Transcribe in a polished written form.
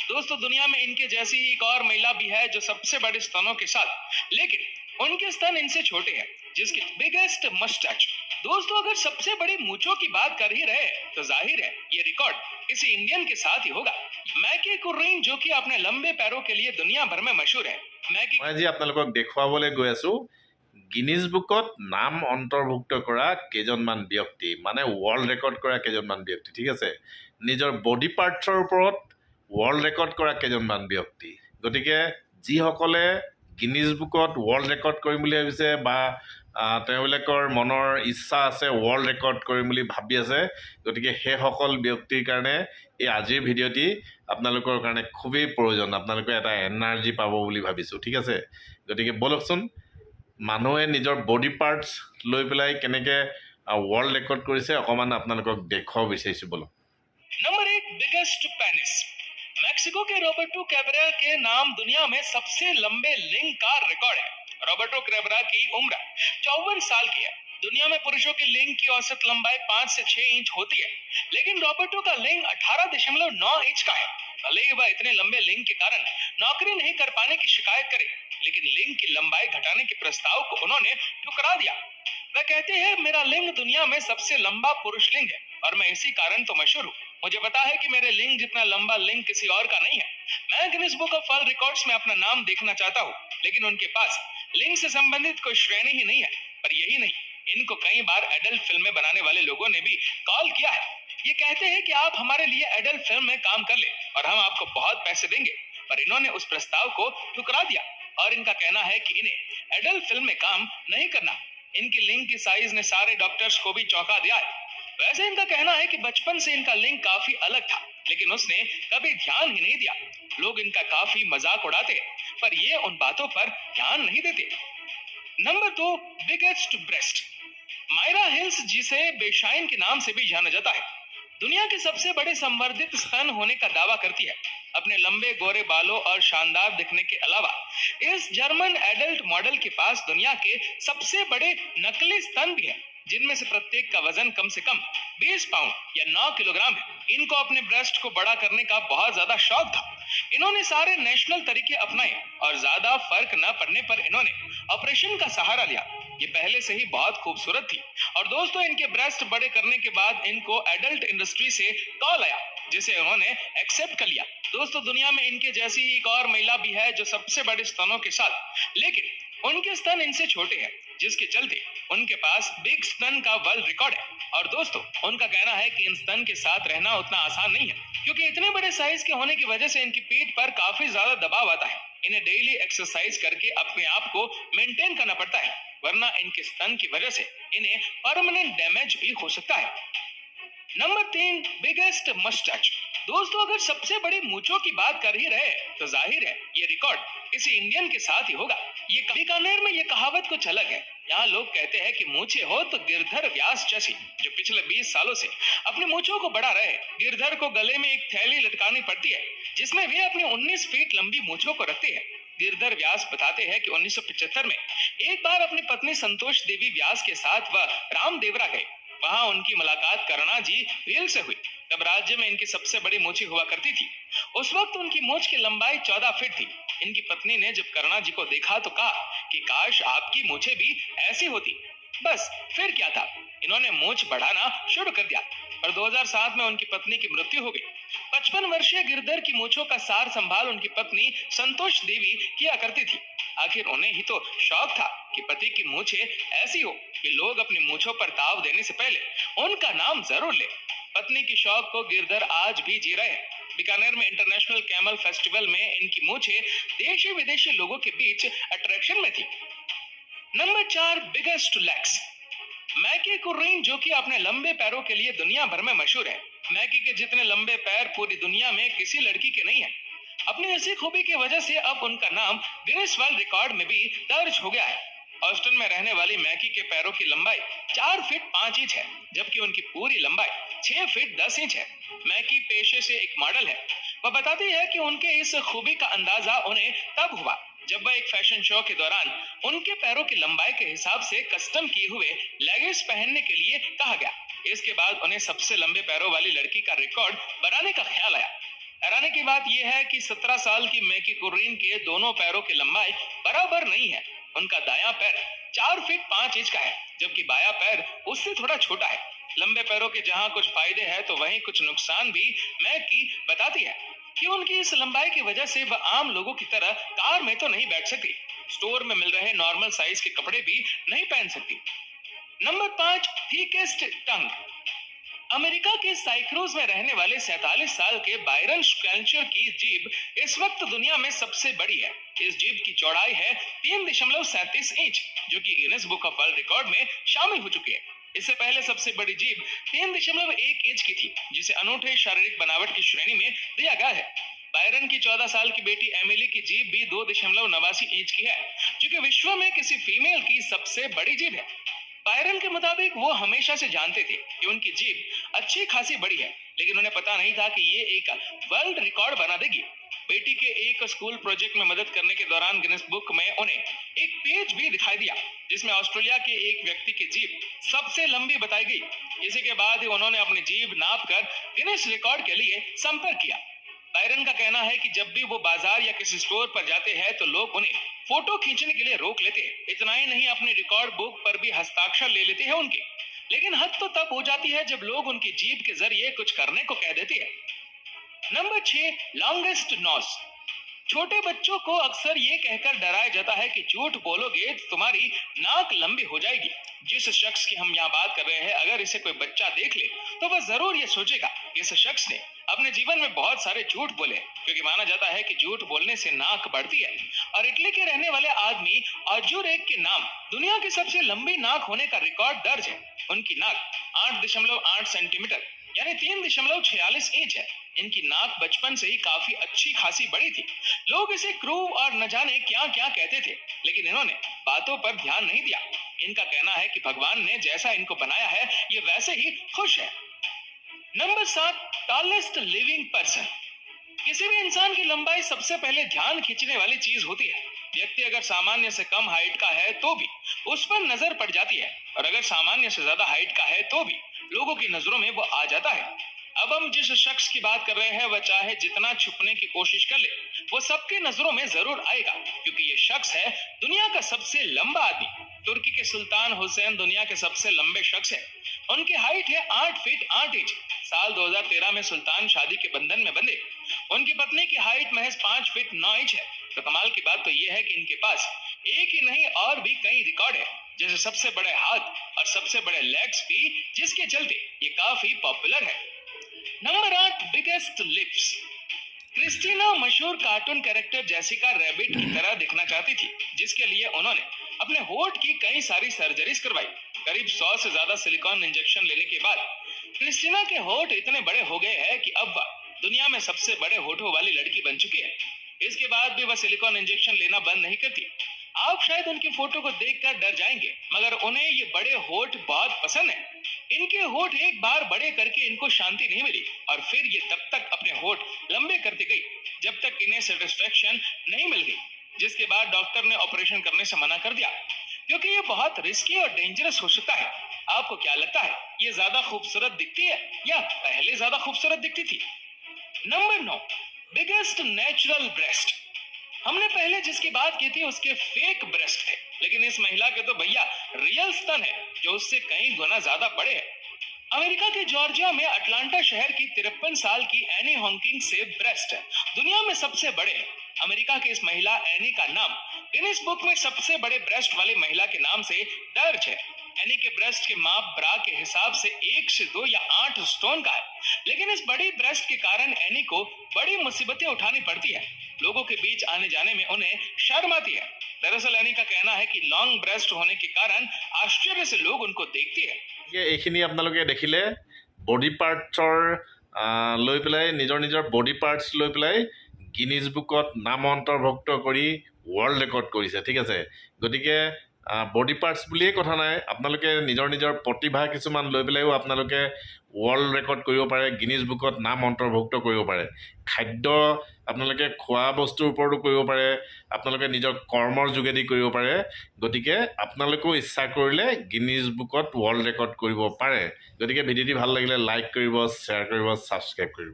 दोस्तों दुनिया में इनके जैसी ही एक और महिला भी है जो सबसे बड़े स्तनों के साथ, लेकिन उनके स्तन इनसे छोटे हैं, जिसकी बिगेस्ट मस्टैच। दोस्तों अगर सबसे बड़ी मूंछों की बात कर ही रहे तो जाहिर है ये रिकॉर्ड किसी इंडियन के साथ ही होगा। मैकी कुर्रीन जो कि अपने लंबे पैरों के लिए दुनिया भर में मशहूर है। मैकी মই আজি আপোনালোকক দেখুৱাবলৈ গৈ আছো গিনিজ বুকত নাম অন্তৰ্ভুক্ত কৰা কেইজনমান ব্যক্তি, মানে ৱৰ্ল্ড ৰেকৰ্ড কৰা কেইজনমান ব্যক্তি। ঠিক আছে, নিজৰ বডি পাৰ্টছৰ ওপৰত ৱৰ্ল্ড ৰেকৰ্ড কৰা কেইজনমান ব্যক্তি। গতিকে যিসকলে গিনিজ বুকত ৱৰ্ল্ড ৰেকৰ্ড কৰিম বুলি ভাবিছে বা তেওঁলোকৰ মনৰ ইচ্ছা আছে ৱৰ্ল্ড ৰেকৰ্ড কৰিম বুলি ভাবি আছে, গতিকে সেইসকল ব্যক্তিৰ কাৰণে এই আজিৰ ভিডিঅ'টি আপোনালোকৰ কাৰণে খুবেই প্ৰয়োজন। আপোনালোকে এটা এনাৰ্জি পাব বুলি ভাবিছোঁ। ঠিক আছে, গতিকে বলকচোন মানুহে নিজৰ বডি পাৰ্টছ লৈ পেলাই কেনেকৈ ৱৰ্ল্ড ৰেকৰ্ড কৰিছে অকণমান আপোনালোকক দেখুৱাব বিচাৰিছোঁ। বলক। Number 1, biggest penis. मैक्सिको के रॉबर्टो कैब्रेरा के नाम दुनिया में सबसे लंबे लिंग का रिकॉर्ड है। रॉबर्टो कैब्रेरा की उम्र 54 साल की है। दुनिया में पुरुषों की लिंग की औसत लंबाई 5 से 6 इंच होती है, लेकिन रॉबर्टो का लिंग 18.9 इंच का है। भले ही वह इतने लंबे लिंग के कारण नौकरी नहीं कर पाने की शिकायत करे, लेकिन लिंग की लंबाई घटाने के प्रस्ताव को उन्होंने ठुकरा दिया। वह कहते हैं मेरा लिंग दुनिया में सबसे लंबा पुरुष लिंग है और मैं इसी कारण तो मशहूर हूँ। मुझे पता है कि मेरे लिंग जितना लंबा लिंग किसी और का नहीं है। मैं Guinness book of world records में अपना नाम देखना चाहता हूँ, लेकिन उनके पास लिंग से संबंधित कोई श्रेणी ही नहीं है। पर यही नहीं, इनको कई बार एडल्ट फिल्में बनाने वाले लोगों ने भी कॉल किया है। ये कहते हैं कि आप हमारे लिए एडल्ट फिल्म में काम कर ले और हम आपको बहुत पैसे देंगे, पर इन्होंने उस प्रस्ताव को ठुकरा दिया और इनका कहना है कि इन्हें एडल्ट फिल्म में काम नहीं करना। इनकी लिंग की साइज ने सारे डॉक्टर्स को भी चौंका दिया है। वैसे इनका कहना है कि बचपन से इनका लिंग काफी अलग था, लेकिन उसने कभी ध्यान ही नहीं दिया। लोग इनका काफी मजाक उड़ाते हैं, पर ये उन बातों पर ध्यान नहीं देते। Number 2, biggest breast. Myra Hills, जिसे बेशाइन के नाम से भी जाना जाता है, दुनिया के सबसे बड़े संवर्धित स्तन होने का दावा करती है। अपने लंबे गोरे बालों और शानदार दिखने के अलावा इस जर्मन एडल्ट मॉडल के पास दुनिया के सबसे बड़े नकली स्तन भी है, जिनमें से प्रत्येक का वजन कम से कम 20 पाउंड या 9 किलोग्राम है। इनको अपने ब्रेस्ट को बड़ा करने का बहुत ज्यादा शौक था। इन्होंने सारे नेशनल तरीके अपनाए और ज्यादा फर्क न पड़ने पर इन्होंने ऑपरेशन का सहारा लिया। ये पहले से ही बहुत खूबसूरत थी और दोस्तों इनके ब्रेस्ट बड़े करने के बाद इनको एडल्ट इंडस्ट्री से कॉल आया, जिसे उन्होंने एक्सेप्ट कर लिया। दोस्तों दुनिया में इनके जैसी ही एक और महिला भी है जो सबसे बड़े स्तनों के साथ, लेकिन उनके स्तन इनसे छोटे हैं, जिसके चलते उनके पास बिग स्तन का वर्ल्ड रिकॉर्ड है। और दोस्तों उनका कहना है कि इन स्तन के साथ रहना उतना आसान नहीं है, क्योंकि इतने बड़े साइज के होने की वजह से इनकी पीठ पर काफी ज्यादा दबाव आता है। इन्हें डेली एक्सरसाइज करके अपने आप को मेंटेन करना पड़ता है, वरना इनके स्तन की वजह से इन्हें परमानेंट डैमेज भी हो सकता है। Number 3, biggest moustache. दोस्तों अगर सबसे बड़ी मूंछों की बात कर ही रहे तो जाहिर है ये रिकॉर्ड किसी इंडियन के साथ ही होगा। ये बीकानेर में ये कहावत कुछ अलग है। यहाँ लोग कहते हैं कि मूंछें हो तो गिरधर व्यास जैसी, जो पिछले 20 सालों से अपनी मूंछों को बढ़ा रहे। गिरधर को गले में एक थैली लटकानी पड़ती है, जिसमें वे अपनी 19 फीट लंबी मूंछों को रखते हैं। गिरधर व्यास बताते हैं कि 1975 में एक बार अपनी पत्नी संतोष देवी व्यास के साथ वह रामदेवरा गए। वहां उनकी मुलाकात करुणा जी भील से हुई। तब राज्य में इनकी सबसे बड़ी मूंछें हुआ करती थी। उस वक्त उनकी मूंछ की लंबाई 14 फीट थी। इनकी पत्नी ने जब करुणा जी को देखा तो कहा कि काश आपकी मूंछें भी ऐसी होती। बस फिर क्या था, इन्होंने मूंछ बढ़ाना शुरू कर दिया और 2007 में उनकी पत्नी की मृत्यु हो गई। 55 वर्षीय गिरधर की मूंछों का सार संभाल उनकी पत्नी संतोष देवी किया करती थी। आखिर उन्हें ही तो शौक था कि पति की मूंछें ऐसी हो कि लोग अपनी मूंछों पर ताव देने से पहले उनका नाम जरूर ले। पत्नी की शौक को गिरधर आज भी जी रहे हैं। बीकानेर में इंटरनेशनल कैमल फेस्टिवल में इनकी मूंछें देशी विदेशी लोगों के बीच अट्रैक्शन में थी। Number 4, biggest legs. मैकी कुर्रीन जो कि अपने लंबे पैरों के लिए दुनिया भर में मशहूर है। मैकी के जितने लंबे पैर पूरी दुनिया में किसी लड़की के नहीं है। अपनी इसी खूबी की वजह से अब उनका नाम गिनीज वर्ल्ड रिकॉर्ड में भी दर्ज हो गया है। ऑस्टिन में रहने वाली मैकी के पैरों की लंबाई 4 फीट 5 इंच है, जबकि उनकी पूरी लंबाई 6 फीट 10 इंच है। मैकी पेशे से एक मॉडल है। वह बताती है कि उनके इस खूबी का अंदाजा उन्हें तब हुआ जब वह एक फैशन शो के दौरान उनके पैरों की लंबाई के हिसाब से कस्टम किए हुए लेगिंग्स पहनने के लिए कहा गया। इसके बाद उन्हें सबसे लंबे पैरों वाली लड़की का रिकॉर्ड बनाने का ख्याल आया। हैरानी की बात यह है कि 17 साल की मैकी कुर्रीन के दोनों पैरों की लंबाई बराबर नहीं है। उनका दायां पैर 4 फीट 5 इंच का है, जबकि बायां पैर उससे थोड़ा छोटा है। लंबे पैरों के जहां कुछ फायदे हैं तो वहीं कुछ नुकसान भी मैकी बताती है कि उनकी इस लंबाई की वजह से वह आम लोगों की तरह कार में तो नहीं बैठ सकती, स्टोर में मिल रहे नॉर्मल साइज के कपड़े भी नहीं पहन सकती। नंबर 5, थीकेस्ट टंग। अमेरिका के साइक्रोज में रहने वाले 47 साल के बायरन स्कैल्चर की जीभ इस वक्त दुनिया में सबसे बड़ी है। इस जीभ की चौड़ाई है 3.37 इंच, जो कि Guinness book of world record में शामिल हो चुकी है। इससे पहले सबसे बड़ी जीभ 3.1 इंच की थी, जिसे अनूठे शारीरिक बनावट की श्रेणी में दिया गया है। बायरन की 14 साल की बेटी एमिली की जीभ भी 2.89 इंच की है, जो कि विश्व में किसी फीमेल की सबसे बड़ी जीभ है। बायरन के मुताबिक वो हमेशा से जानते थे कि उनकी जीभ अच्छी खासी बड़ी है, लेकिन उन्हें पता नहीं था कि ये एक वर्ल्ड रिकॉर्ड बना देगी। बेटी के एक स्कूल प्रोजेक्ट में मदद करने के दौरान गिनेस बुक में उन्हें एक पेज भी दिखाई दिया जिसमें ऑस्ट्रेलिया के एक व्यक्ति की जीभ सबसे लंबी बताई गई। इसी के बाद ही उन्होंने अपनी जीभ नापकर गिनेस रिकॉर्ड के लिए संपर्क किया। बायरन का कहना है कि जब भी वो बाजार या किसी स्टोर पर जाते हैं तो लोग उन्हें फोटो खींचने के लिए रोक लेते हैं। इतना ही नहीं, अपने रिकॉर्ड बुक पर भी हस्ताक्षर ले लेते हैं उनके। लेकिन हद तो तब हो जाती है जब लोग उनकी जीभ के जरिए कुछ करने को कह देते हैं। Number 6, longest nose. छोटे बच्चों को अक्सर ये कहकर डराया जाता है कि झूठ बोलोगे तो तुम्हारी नाक लंबी हो जाएगी। जिस शख्स की हम यहाँ बात कर रहे हैं, अगर इसे कोई बच्चा देख ले तो वह जरूर ये सोचेगा इस शख्स ने अपने जीवन में बहुत सारे झूठ बोले, क्योंकि माना जाता है कि झूठ बोलने से नाक बढ़ती है। और इटली के रहने वाले आदमी अजूरेक के नाम दुनिया की सबसे लंबी नाक होने का रिकॉर्ड दर्ज है। उनकी नाक 8.8 सेंटीमीटर यानी 3.46 इंच है। इनकी नाक बचपन से ही काफी अच्छी खासी बड़ी थी। लोग इसे क्रू और न जाने क्या क्या कहते थे, लेकिन इन्होंने बातों पर ध्यान नहीं दिया। इनका कहना है कि भगवान ने जैसा इनको बनाया है ये वैसे ही खुश है। Number 7, tallest living person. किसी भी इंसान की लंबाई सबसे पहले ध्यान खींचने वाली चीज होती है। व्यक्ति अगर सामान्य से कम हाइट का है तो भी उस पर नजर पड़ जाती है, और अगर सामान्य से ज्यादा हाइट का है तो भी लोगों की नजरों में वो आ जाता है। अब हम जिस शख्स की बात कर रहे हैं वह चाहे जितना छुपने की कोशिश कर ले, वो सबकी नजरों में जरूर आएगा, क्योंकि ये शख्स है दुनिया का सबसे लंबा आदमी। तुर्की के सुल्तान हुसैन दुनिया के सबसे लंबे शख्स है। उनकी हाइट है 8 फीट 8 इंच। साल 2013 में सुल्तान शादी के बंधन में बंधे। उनकी पत्नी की हाइट महज 5 फीट 9 इंच है। तो कमाल की बात तो यह है कि इनके पास एक ही नहीं और भी कई रिकॉर्ड है, जैसे सबसे बड़े हाथ और सबसे बड़े लेग्स भी, जिसके चलते ये काफी पॉपुलर है। Number 8, biggest lips. क्रिस्टीना मशहूर कार्टून कैरेक्टर जेसिका रैबिट की तरह दिखना चाहती थी, जिसके लिए उन्होंने अपने होठ की कई सारी सर्जरीज करवाई। करीब 100 से ज्यादा सिलिकॉन इंजेक्शन लेने के बाद क्रिस्टीना के होठ इतने बड़े हो गए हैं कि अब वह दुनिया में सबसे बड़े होठों वाली लड़की बन चुकी है। इसके बाद भी वह सिलिकॉन इंजेक्शन लेना बंद नहीं करती। आप शायद उनकी फोटो को देखकर डर जाएंगे, मगर उन्हें ये बड़े होठ बहुत पसंद है। इनके होठ एक बार बड़े करके इनको शांति नहीं मिली, और फिर ये तब तक अपने होठ लंबे करती गई जब तक इन्हें सेटिस्फेक्शन नहीं मिल गई, जिसके बाद डॉक्टर ने ऑपरेशन करने से मना कर दिया, क्योंकि ये बहुत रिस्की और डेंजरस हो सकता है। आपको क्या लगता है, ये ज्यादा खूबसूरत दिखती है या पहले ज्यादा खूबसूरत दिखती थी? Number 9, biggest natural breast. हमने पहले जिसकी बात की थी उसके फेक ब्रेस्ट थे, लेकिन इस महिला के तो भैया रियल स्तन है, जो उससे कई गुना ज्यादा बड़े हैं। अमेरिका के जॉर्जिया में अटलांटा शहर की 53 साल की एनी हॉकिंग से ब्रेस्ट दुनिया में सबसे बड़े हैं। अमेरिका की इस महिला एनी का नाम गिनीज बुक में सबसे बड़े ब्रेस्ट वाली महिला के नाम से दर्ज है। एनी के ब्रेस्ट के माप ब्रा के हिसाब से 1 से 2 या 8 स्टोन का है, लेकिन इस बड़ी ब्रेस्ट के कारण एनी को बड़ी मुसीबतें उठानी पड़ती है। लोगों के बीच आने जाने में उन्हें शर्म आती है। दरअसल एनी का कहना है कि लॉन्ग ब्रेस्ट होने के कारण आश्चर्य से लोग उनको देखते हैं। এইখিনি আপোনালোকে দেখিলে বডি পাৰ্টছৰ লৈ পেলাই নিজৰ বডি পাৰ্টছ লৈ পেলাই গিনিজ বুকত নাম অন্তৰ্ভুক্ত কৰি ৱৰ্ল্ড ৰেকৰ্ড কৰিছে, ঠিক আছে। গতিকে বডি পাৰ্টছ বুলিয়েই কথা নাই, আপোনালোকে নিজৰ প্ৰতিভা কিছুমান লৈ পেলাইও আপোনালোকে ৱৰ্ল্ড ৰেকৰ্ড কৰিব পাৰে, গিনিজ বুকত নাম অন্তৰ্ভুক্ত কৰিব পাৰে। খাদ্য আপোনালোকে খোৱা বস্তুৰ ওপৰতো কৰিব পাৰে, আপোনালোকে নিজৰ কৰ্মৰ যোগেদি কৰিব পাৰে। গতিকে আপোনালোকেও ইচ্ছা কৰিলে গিনিজ বুকত ৱৰ্ল্ড ৰেকৰ্ড কৰিব পাৰে। গতিকে ভিডিঅ'টি ভাল লাগিলে লাইক কৰিব, শ্বেয়াৰ কৰিব, ছাবস্ক্ৰাইব কৰিব।